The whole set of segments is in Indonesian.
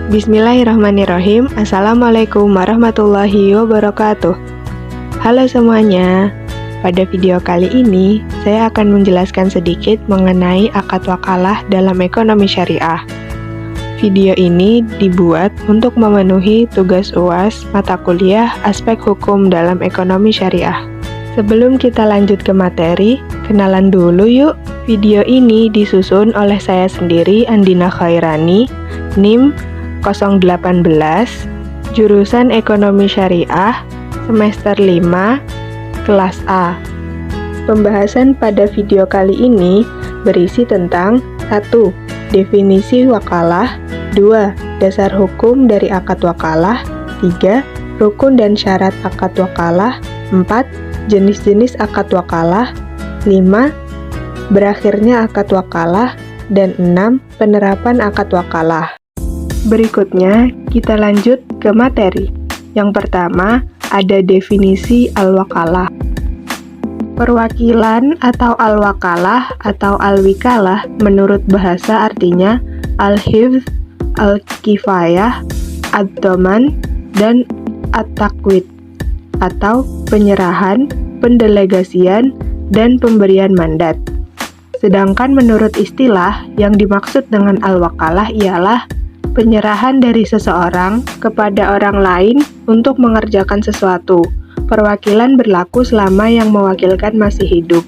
Bismillahirrahmanirrahim. Assalamualaikum warahmatullahi wabarakatuh. Halo semuanya. Pada video kali ini, saya akan menjelaskan sedikit mengenai akad wakalah dalam ekonomi syariah. Video ini dibuat untuk memenuhi tugas UAS mata kuliah aspek hukum dalam ekonomi syariah. Sebelum kita lanjut ke materi, kenalan dulu yuk. Video ini disusun oleh saya sendiri, Andina Khairani, NIM 018, jurusan Ekonomi Syariah, semester 5, kelas A. Pembahasan pada video kali ini berisi tentang 1. Definisi wakalah, 2. Dasar hukum dari akad wakalah, 3. Rukun dan syarat akad wakalah, 4. Jenis-jenis akad wakalah, 5. Berakhirnya akad wakalah, dan 6. Penerapan akad wakalah. Berikutnya, kita lanjut ke materi. Yang pertama, ada definisi al-wakalah. Perwakilan atau al-wakalah atau al-wikalah menurut bahasa artinya al-hifz, al-kifayah, ad-dhaman, dan at-takwid, atau penyerahan, pendelegasian, dan pemberian mandat. Sedangkan menurut istilah, yang dimaksud dengan al-wakalah ialah penyerahan dari seseorang kepada orang lain untuk mengerjakan sesuatu. Perwakilan berlaku selama yang mewakilkan masih hidup.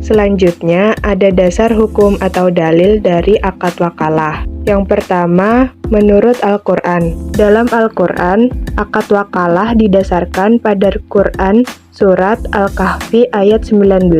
Selanjutnya, ada dasar hukum atau dalil dari akad wakalah. Yang pertama, menurut Al-Quran. Dalam Al-Quran, akad wakalah didasarkan pada Quran Surat Al-Kahfi ayat 19,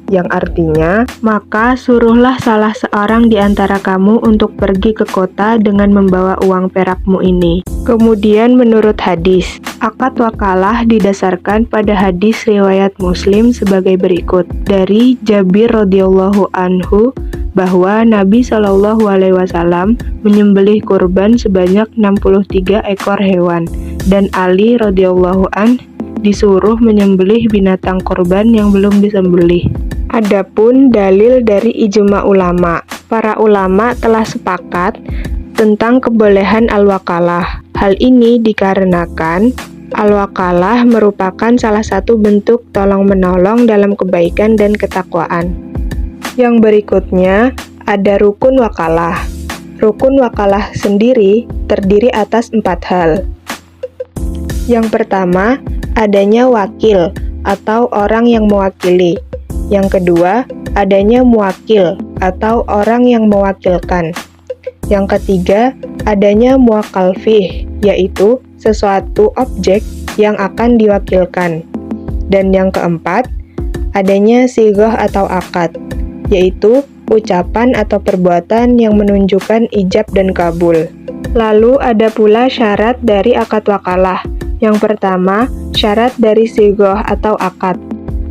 yang artinya, maka suruhlah salah seorang di antara kamu untuk pergi ke kota dengan membawa uang perakmu ini. Kemudian menurut hadis, akad wakalah didasarkan pada hadis riwayat Muslim sebagai berikut. Dari Jabir radhiyallahu anhu, bahwa Nabi Shallallahu alaihi wasallam menyembelih kurban sebanyak 63 ekor hewan, dan Ali radhiyallahu anhu disuruh menyembelih binatang kurban yang belum disembelih. Adapun dalil dari ijma ulama, para ulama telah sepakat tentang kebolehan al-wakalah. Hal ini dikarenakan al-wakalah merupakan salah satu bentuk tolong-menolong dalam kebaikan dan ketakwaan. Yang berikutnya ada rukun wakalah. Rukun wakalah sendiri terdiri atas 4 hal. Yang pertama, adanya wakil atau orang yang mewakili. Yang kedua, adanya muwakil atau orang yang mewakilkan. Yang ketiga, adanya muwakkal fih, yaitu sesuatu objek yang akan diwakilkan. Dan yang keempat, adanya sighah atau akad, yaitu ucapan atau perbuatan yang menunjukkan ijab dan kabul. Lalu ada pula syarat dari akad wakalah. Yang pertama, syarat dari sighah atau akad.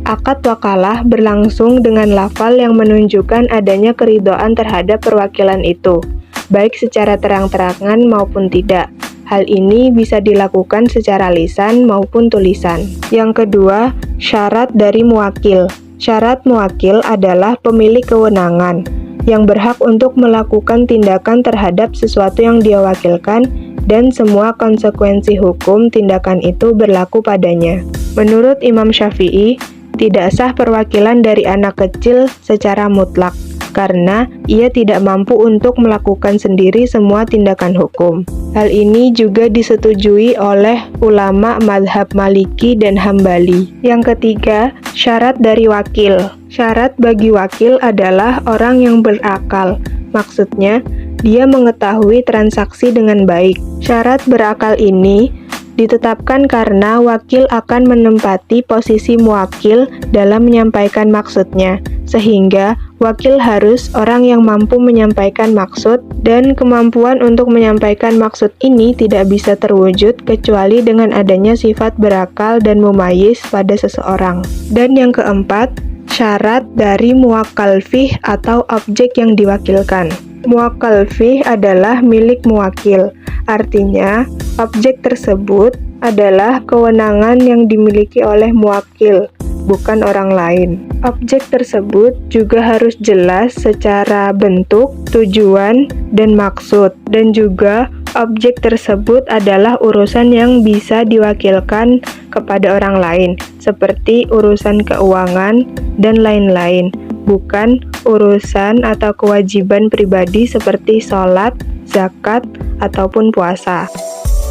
Akad wakalah berlangsung dengan lafal yang menunjukkan adanya keridhaan terhadap perwakilan itu, baik secara terang-terangan maupun tidak. Hal ini bisa dilakukan secara lisan maupun tulisan. Yang kedua, syarat dari muwakil. Syarat muwakil adalah pemilik kewenangan yang berhak untuk melakukan tindakan terhadap sesuatu yang dia wakilkan, dan semua konsekuensi hukum tindakan itu berlaku padanya. Menurut Imam Syafi'i, tidak sah perwakilan dari anak kecil secara mutlak, karena ia tidak mampu untuk melakukan sendiri semua tindakan hukum. Hal ini juga disetujui oleh ulama mazhab Maliki dan Hambali. Yang ketiga, syarat dari wakil. Syarat bagi wakil adalah orang yang berakal. Maksudnya, dia mengetahui transaksi dengan baik. Syarat berakal ini ditetapkan karena wakil akan menempati posisi muwakil dalam menyampaikan maksudnya, sehingga wakil harus orang yang mampu menyampaikan maksud, dan kemampuan untuk menyampaikan maksud ini tidak bisa terwujud kecuali dengan adanya sifat berakal dan mumayyiz pada seseorang. Dan yang keempat, syarat dari muwakkal fih atau objek yang diwakilkan. Muwakkal fih adalah milik muwakil, artinya objek tersebut adalah kewenangan yang dimiliki oleh muwakil, bukan orang lain. Objek tersebut juga harus jelas secara bentuk, tujuan, dan maksud, dan juga objek tersebut adalah urusan yang bisa diwakilkan kepada orang lain, seperti urusan keuangan dan lain-lain, bukan urusan atau kewajiban pribadi seperti sholat, zakat, ataupun puasa.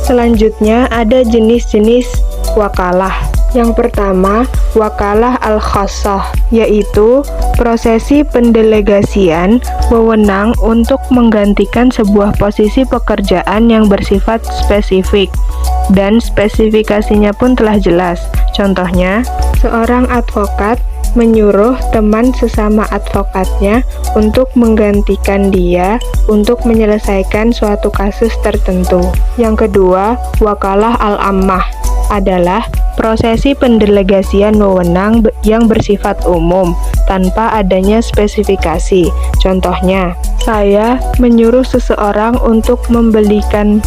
Selanjutnya ada jenis-jenis wakalah. Yang pertama, wakalah al-khassah, yaitu prosesi pendelegasian wewenang untuk menggantikan sebuah posisi pekerjaan yang bersifat spesifik, dan spesifikasinya pun telah jelas. Contohnya, seorang advokat menyuruh teman sesama advokatnya untuk menggantikan dia untuk menyelesaikan suatu kasus tertentu. Yang kedua, wakalah al-ammah adalah prosesi pendelegasian wewenang yang bersifat umum tanpa adanya spesifikasi. Contohnya, saya menyuruh seseorang untuk membelikan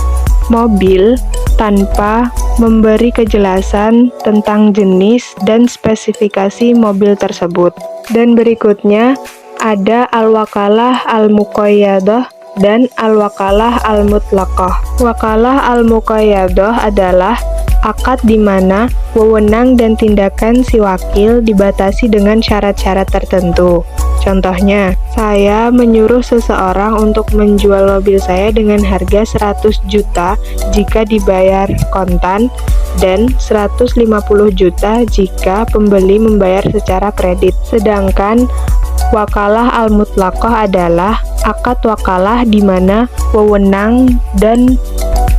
mobil tanpa memberi kejelasan tentang jenis dan spesifikasi mobil tersebut. Dan berikutnya ada al-wakalah al-muqayyadah dan al-wakalah al-mutlaqah. Wakalah al-muqayyadah adalah akad di mana wewenang dan tindakan si wakil dibatasi dengan syarat-syarat tertentu. Contohnya, saya menyuruh seseorang untuk menjual mobil saya dengan harga 100 juta jika dibayar kontan dan 150 juta jika pembeli membayar secara kredit. Sedangkan wakalah al-mutlaqah adalah akad wakalah di mana wewenang dan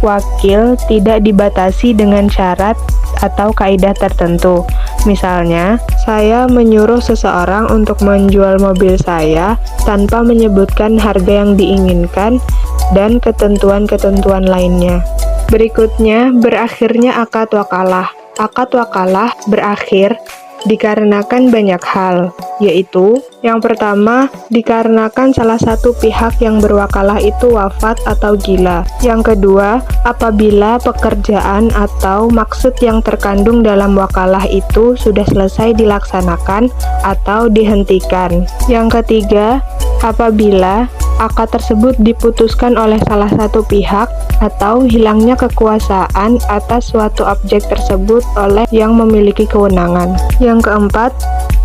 wakil tidak dibatasi dengan syarat atau kaidah tertentu. Misalnya, saya menyuruh seseorang untuk menjual mobil saya tanpa menyebutkan harga yang diinginkan dan ketentuan-ketentuan lainnya. Berikutnya, berakhirnya akad wakalah. Akad wakalah berakhir dikarenakan banyak hal, yaitu yang pertama, dikarenakan salah satu pihak yang berwakalah itu wafat atau gila. Yang kedua, apabila pekerjaan atau maksud yang terkandung dalam wakalah itu sudah selesai dilaksanakan atau dihentikan. Yang ketiga, apabila akad tersebut diputuskan oleh salah satu pihak atau hilangnya kekuasaan atas suatu objek tersebut oleh yang memiliki kewenangan. Yang keempat,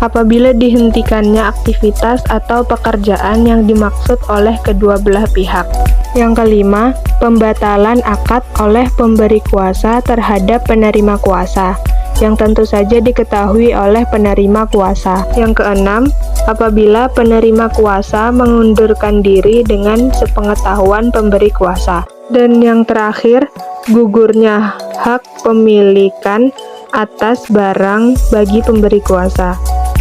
apabila dihentikannya aktivitas atau pekerjaan yang dimaksud oleh kedua belah pihak. Yang kelima, pembatalan akad oleh pemberi kuasa terhadap penerima kuasa, yang tentu saja diketahui oleh penerima kuasa. Yang keenam, apabila penerima kuasa mengundurkan diri dengan sepengetahuan pemberi kuasa. Dan yang terakhir, gugurnya hak pemilikan atas barang bagi pemberi kuasa.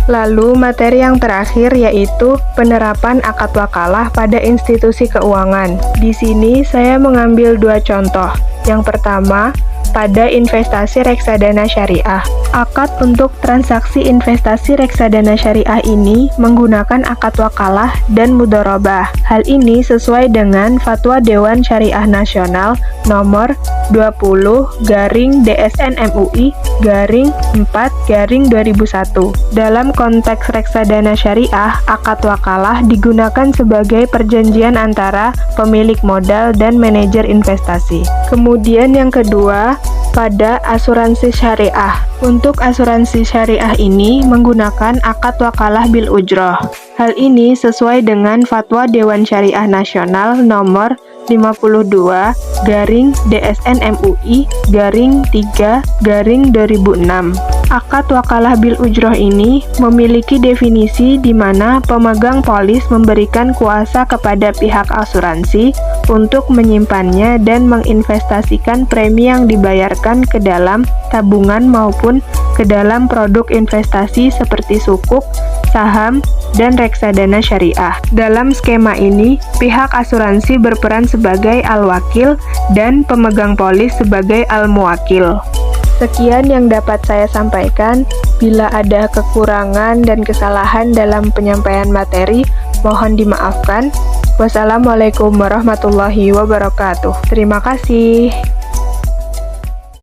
Lalu materi yang terakhir yaitu penerapan akad wakalah pada institusi keuangan. Di sini saya mengambil dua contoh. Yang pertama, pada investasi reksadana syariah. Akad untuk transaksi investasi reksadana syariah ini menggunakan akad wakalah dan mudharabah. Hal ini sesuai dengan Fatwa Dewan Syariah Nasional nomor 20/DSN-MUI/4/2001. Dalam konteks reksadana syariah, akad wakalah digunakan sebagai perjanjian antara pemilik modal dan manajer investasi. Kemudian yang kedua, pada asuransi syariah. Untuk asuransi syariah ini menggunakan akad wakalah bil ujroh. Hal ini sesuai dengan Fatwa Dewan Syariah Nasional nomor 52/DSN-MUI/3/2006. Akad wakalah bil ujroh ini memiliki definisi di mana pemegang polis memberikan kuasa kepada pihak asuransi untuk menyimpannya dan menginvestasikan premi yang dibayarkan ke dalam tabungan maupun ke dalam produk investasi seperti sukuk, saham, dan reksadana syariah. Dalam skema ini, pihak asuransi berperan sebagai al-wakil dan pemegang polis sebagai al-muwakil. Sekian yang dapat saya sampaikan. Bila ada kekurangan dan kesalahan dalam penyampaian materi, mohon dimaafkan. Wassalamualaikum warahmatullahi wabarakatuh. Terima kasih.